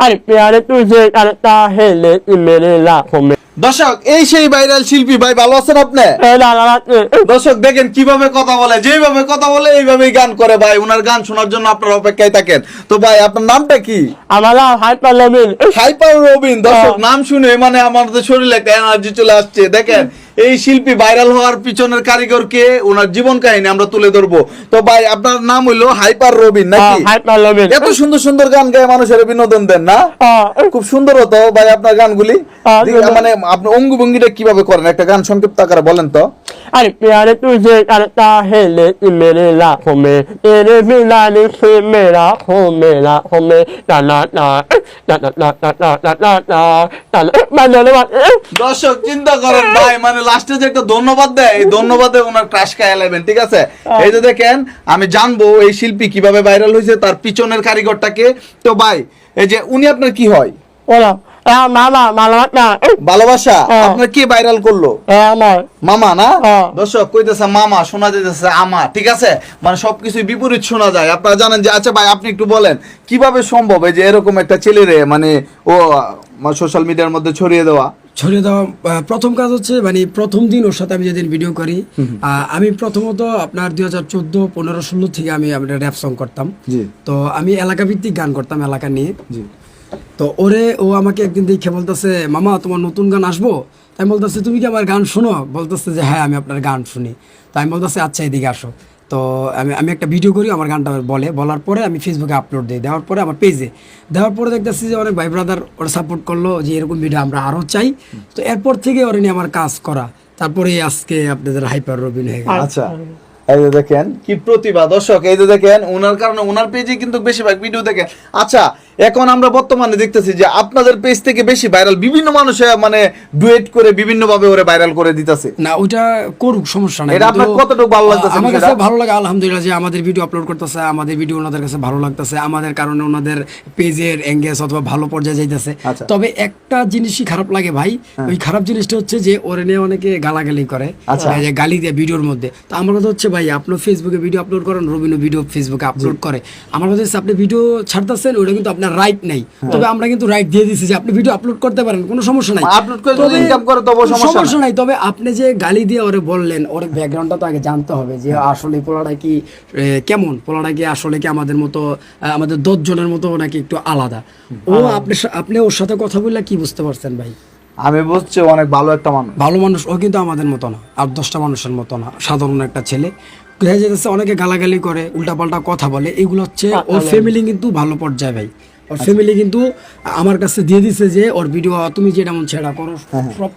अरे प्यारे तुझे करता है लेकिन मेरे लाखों में দর্শক এই সেই ভাইরাল শিল্পী ভাই, ভালো আছেন আপনি? দর্শক দেখেন কিভাবে কথা বলে, যেভাবে কথা বলে এইভাবেই গান করে ভাই। ওনার গান শোনার জন্য আপনারা অপেক্ষায় থাকেন। তো ভাই আপনার নামটা কি? আমার নাম হাইপার রবিন। হাইপার রবিন। দর্শক নাম শুনে মানে আমাদের শরীরে একটা এনার্জি চলে আসছে। দেখেন এই শিল্পী ভাইরাল হওয়ার পিছনের কারিগরকে, ওনার জীবন কাহিনী আমরা তুলে ধরবো। তো ভাই আপনার নাম হইলো হাইপার রবিন নাকি? হাইপার রবিন। এত সুন্দর সুন্দর গান গায়ে মানুষের বিনোদন দেন না? খুব সুন্দর হতো ভাই আপনার গানগুলি। মানে আপনি অঙ্গভঙ্গিটা কিভাবে করেন একটা গান সংক্ষিপ্ত আকারে বলেন তো। अरे प्यारे तुझे करता है लेकिन मेरे लाखों में तेरे बिना लिखे मेरा हो मेरा हो में ला ला ला ला ला ला ला ला ला ला। দর্শক চিন্তা করেন ভাই, মানে লাস্টে যে একটা ধন্যবাদ দেয়, এই ধন্যবাদে ওনার ক্রাশ খায় নেবেন, ঠিক আছে? এই যে দেখেন আমি জানবো এই শিল্পী কিভাবে ভাইরাল হয়েছে, তার পিছনের কারিগরটাকে। তো ভাই এই যে উনি আপনার কি হয়? ওরা মামা মামা না ভালোবাসা। আপনার কি ভাইরাল করলো? আমার মামা না? দর্শক কইতেছে মামা, শোনা যাইতেছে আমা, ঠিক আছে? মানে সবকিছু বিপরীত শোনা যায়। আপনারা জানেন যে। আচ্ছা ভাই আপনি একটু বলেন কিভাবে সম্ভব এই যে এরকম একটা ছেলেরে মানে ও সোশ্যাল মিডিয়ার মধ্যে ছড়িয়ে দেওয়া? প্রথম কাজ হচ্ছে মানে প্রথম দিন ওর সাথে আমি যেদিন ভিডিও করি, আমি প্রথমত আপনার 2014, 15, 16 থেকে আমি র্যাপ সং করতাম। তো আমি এলাকা ভিত্তিক গান করতাম, এলাকা নিয়ে। তো ও আমাকে একদিন দেখে বলতেছে, মামা তোমার নতুন গান আসবো। তাই বলতেছে তুমি কি আমার গান শোনো? বলতেছে যে হ্যাঁ আমি আপনার গান শুনি। তাই আমি বলতেছে আচ্ছা এদিকে আসো। তো আমি একটা ভিডিও করি, আমার গানটা বলার পরে আমি ফেসবুকে আপলোড দিই, দেওয়ার পরে আমার পেজে দেওয়ার পরে দেখতেছি যে অনেক ভাই ব্রাদার ওরা সাপোর্ট করলো যে এরকম ভিডিও আমরা আরও চাই। তো এরপর থেকে ওরা নিয়ে আমার কাজ করা, তারপরে আজকে আপনাদের হাইপার রবিন হয়ে গেল। আচ্ছা এই যে দেখেন কি প্রতিভা। দর্শক এই যে দেখেন ওনার কারণে ওনার পেজে কিন্তু বেশিরভাগ ভিডিও দেখেন। আচ্ছা এখন আমরা বর্তমানে দেখতেছি যে আপনাদের পেজ থেকে বেশি ভাইরাল বিভিন্ন মানুষে মানে ডুয়েট করে বিভিন্ন ভাবে ওরে ভাইরাল করে দিতেছে। না ওইটা করুক, সমস্যা নাই। এটা আপনার কতটুকু ভালো লাগতেছে? আমার কাছে ভালো লাগে আলহামদুলিল্লাহ যে আমাদের ভিডিও আপলোড করতেছে, আমাদের ভিডিও ওনাদের কাছে ভালো লাগতেছে, আমাদের কারণে ওনাদের পেজের এঙ্গেজ অথবা ভালো পর্যায়ে যাইতেছে। তবে একটা জিনিসই খারাপ লাগে ভাই, ওই খারাপ জিনিসটা হচ্ছে যে ওরে নিয়ে অনেকে গালাগালি করে, যে গালি দেয় ভিডিওর মধ্যে। তো আমার কথা হচ্ছে ভাই আপনি ফেসবুকে ভিডিও আপলোড করেন, রবিনও ভিডিও ফেসবুকে আপলোড করে। আমার কথা হচ্ছে আপনি ভিডিও ছাড়তেছেন ওটা কিন্তু আপনার রাইট নাই। তবে আমরা কিন্তু রাইট দিয়ে দিচ্ছি যে আপনি ভিডিও আপলোড করতে পারেন, কোনো সমস্যা নাই, আপলোড করে যদি ইনকাম করে তবে সমস্যা নাই। তবে আপনি যে গালি দিয়ে ওরে বললেন, ওর ব্যাকগ্রাউন্ডটা তো আগে জানতে হবে যে আসলে পোলাটা কি কেমন, পোলাটা কি আসলে কি আমাদের মতো, আমাদের 10 জনের মতো নাকি একটু আলাদা। আপনি ওর সাথে কথা বললে কি বুঝতে পারছেন ভাই? আমি বুঝছি অনেক ভালো একটা মানুষ। ভালো মানুষ ও, কিন্তু আমাদের মতো না, আর 10টা মানুষের মতো না, সাধারণ একটা ছেলে। দেখা যাচ্ছে অনেকে গালাগালি করে, উল্টাপাল্টা কথা বলে, এগুলো হচ্ছে ওর ফ্যামিলি কিন্তু ভালো পর্যায়ে ভাই। ওর ফ্যামিলি কিন্তু আমার কাছে দিয়ে দিছে যে ওর ভিডিও তুমি যেটা মন ছেড়া করো,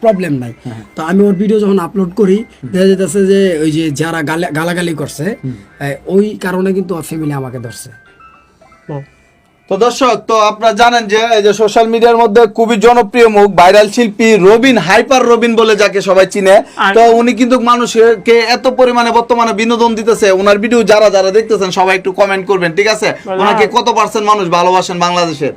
প্রবলেম নাই। তো আমি ওর ভিডিও যখন আপলোড করি দেখা যাচ্ছে যে ওই যে যারা গালাগালি করছে ওই কারণে কিন্তু ওর ফ্যামিলি আমাকে ধরছে। তো দর্শক তো আপনারা জানেন যে এই যে সোশ্যাল মিডিয়ার মধ্যে খুবই জনপ্রিয় মুখ ভাইরাল শিল্পী রবিন, হাইপার রবিন বলে যাকে সবাই চিনে। তো উনি কিন্তু মানুষকে এত পরিমাণে বর্তমানে বিনোদন দিতেছে। ওনার ভিডিও যারা যারা দেখতেছেন সবাই একটু কমেন্ট করবেন, ঠিক আছে? ওনাকে কত % মানুষ ভালোবাসেন বাংলাদেশের?